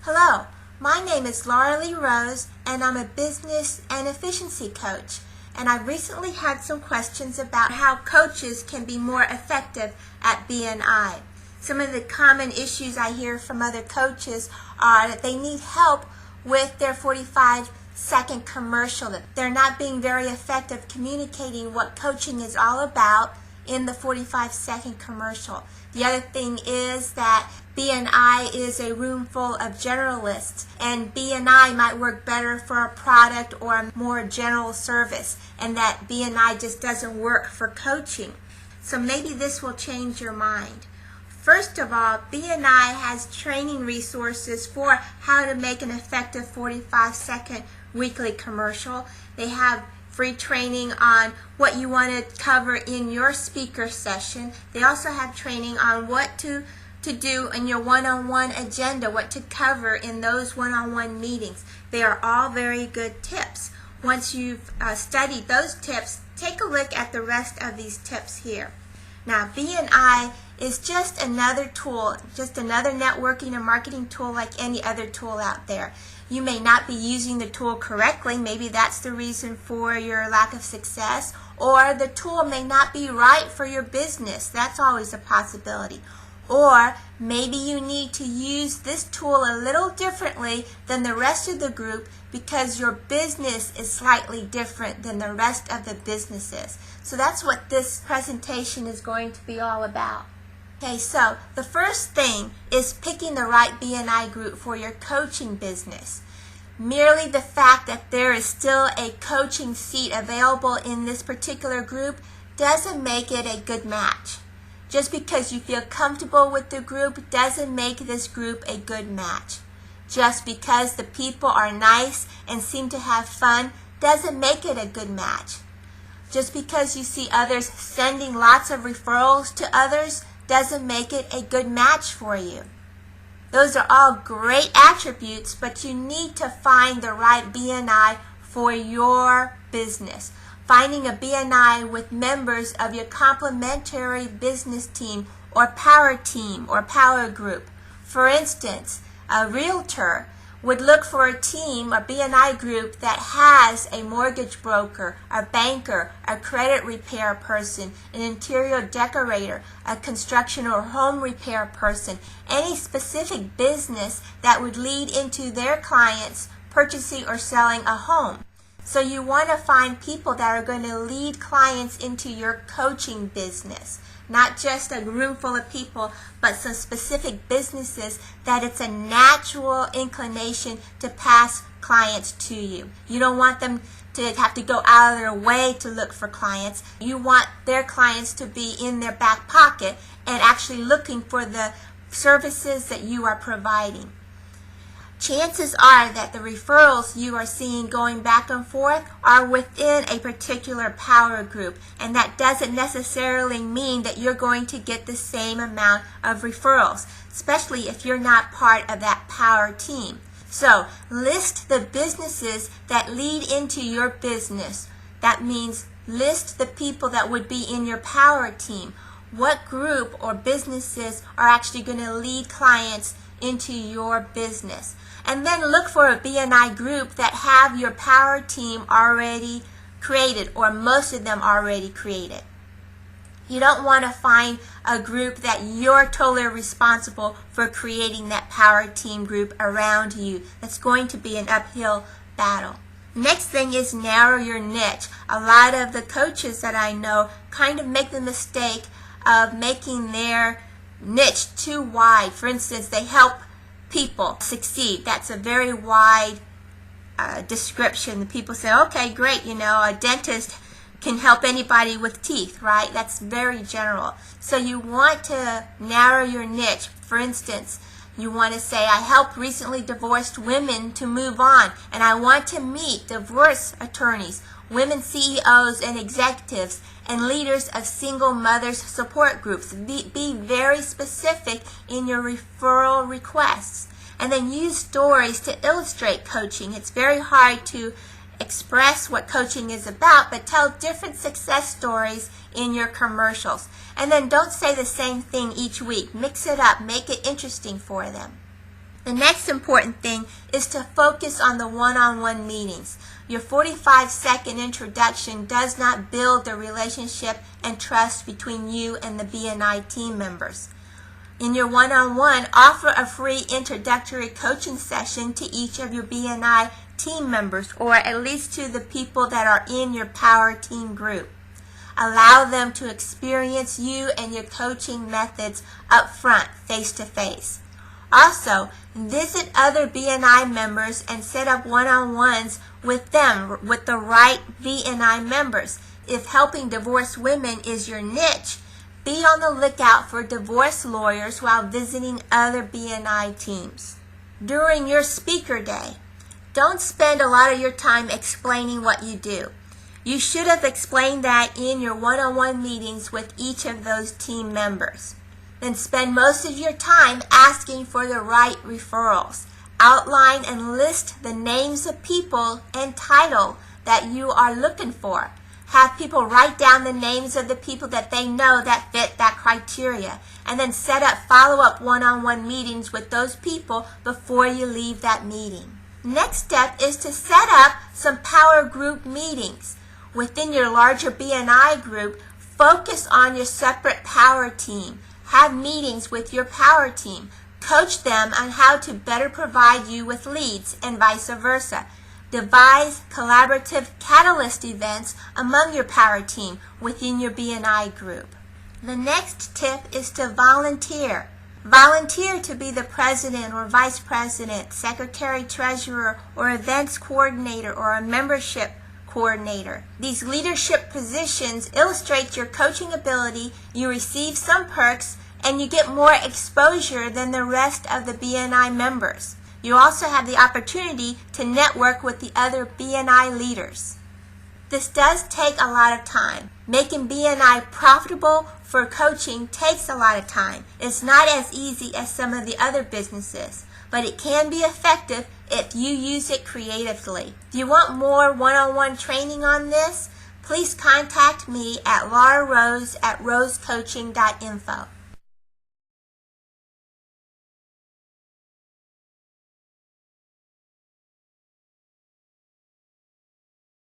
Hello, my name is Laura Lee Rose, and I'm a business and efficiency coach. And I recently had some questions about how coaches can be more effective at BNI. Some of the common issues I hear from other coaches are that they need help with their 45-second commercial, that they're not being very effective communicating what coaching is all about in the 45-second commercial. The other thing is that BNI is a room full of generalists, and BNI might work better for a product or a more general service, and that BNI just doesn't work for coaching. So maybe this will change your mind. First of all, BNI has training resources for how to make an effective 45-second weekly commercial. They have free training on what you want to cover in your speaker session. They also have training on what to do in your one-on-one agenda, what to cover in those one-on-one meetings. They are all very good tips. Once you've studied those tips, take a look at the rest of these tips here. Now, BNI is just another tool, just another networking and marketing tool like any other tool out there. You may not be using the tool correctly. Maybe that's the reason for your lack of success. Or the tool may not be right for your business. That's always a possibility. Or maybe you need to use this tool a little differently than the rest of the group because your business is slightly different than the rest of the businesses. So that's what this presentation is going to be all about. Okay, so the first thing is picking the right BNI group for your coaching business. Merely the fact that there is still a coaching seat available in this particular group doesn't make it a good match. Just because you feel comfortable with the group doesn't make this group a good match. Just because the people are nice and seem to have fun doesn't make it a good match. Just because you see others sending lots of referrals to others doesn't make it a good match for you. Those are all great attributes, but you need to find the right BNI for your business. Finding a BNI with members of your complementary business team or power group. For instance, a realtor would look for a team, a BNI group that has a mortgage broker, a banker, a credit repair person, an interior decorator, a construction or home repair person, any specific business that would lead into their clients purchasing or selling a home. So you want to find people that are going to lead clients into your coaching business. Not just a room full of people, but some specific businesses that it's a natural inclination to pass clients to you. You don't want them to have to go out of their way to look for clients. You want their clients to be in their back pocket and actually looking for the services that you are providing. Chances are that the referrals you are seeing going back and forth are within a particular power group, and that doesn't necessarily mean that you're going to get the same amount of referrals, especially if you're not part of that power team. So list the businesses that lead into your business. That means list the people that would be in your power team. What group or businesses are actually going to lead clients into your business? And then look for a BNI group that have your power team already created, or most of them already created. You don't want to find a group that you're totally responsible for creating that power team group around you. That's going to be an uphill battle. Next thing is narrow your niche. A lot of the coaches that I know kind of make the mistake of making their niche too wide. For instance, they help people succeed. That's a very wide description. The people say, okay, great, a dentist can help anybody with teeth, right? That's very general. So you want to narrow your niche. For instance, you want to say, I help recently divorced women to move on, and I want to meet divorce attorneys, women CEOs and executives, and leaders of single mothers support groups. Be very specific in your referral requests. And then use stories to illustrate coaching. It's very hard to express what coaching is about, but tell different success stories in your commercials. And then don't say the same thing each week. Mix it up. Make it interesting for them. The next important thing is to focus on the one-on-one meetings. Your 45-second introduction does not build the relationship and trust between you and the BNI team members. In your one-on-one, offer a free introductory coaching session to each of your BNI team members, or at least to the people that are in your power team group. Allow them to experience you and your coaching methods up front, face-to-face. Also, visit other BNI members and set up one-on-ones with them, with the right BNI members. If helping divorced women is your niche, be on the lookout for divorce lawyers while visiting other BNI teams. During your speaker day, don't spend a lot of your time explaining what you do. You should have explained that in your one-on-one meetings with each of those team members. Then spend most of your time asking for the right referrals. Outline and list the names of people and title that you are looking for. Have people write down the names of the people that they know that fit that criteria, and then set up follow-up one-on-one meetings with those people before you leave that meeting. Next step is to set up some power group meetings. Within your larger BNI group, focus on your separate power team. Have meetings with your power team. Coach them on how to better provide you with leads and vice versa. Devise collaborative catalyst events among your power team within your BNI group. The next tip is to volunteer. Volunteer to be the president or vice president, secretary, treasurer, or events coordinator, or a membership coordinator. These leadership positions illustrate your coaching ability, you receive some perks, and you get more exposure than the rest of the BNI members. You also have the opportunity to network with the other BNI leaders. This does take a lot of time. Making BNI profitable for coaching takes a lot of time. It's not as easy as some of the other businesses, but it can be effective if you use it creatively. If you want more one-on-one training on this, please contact me at laurarose@rosecoaching.info.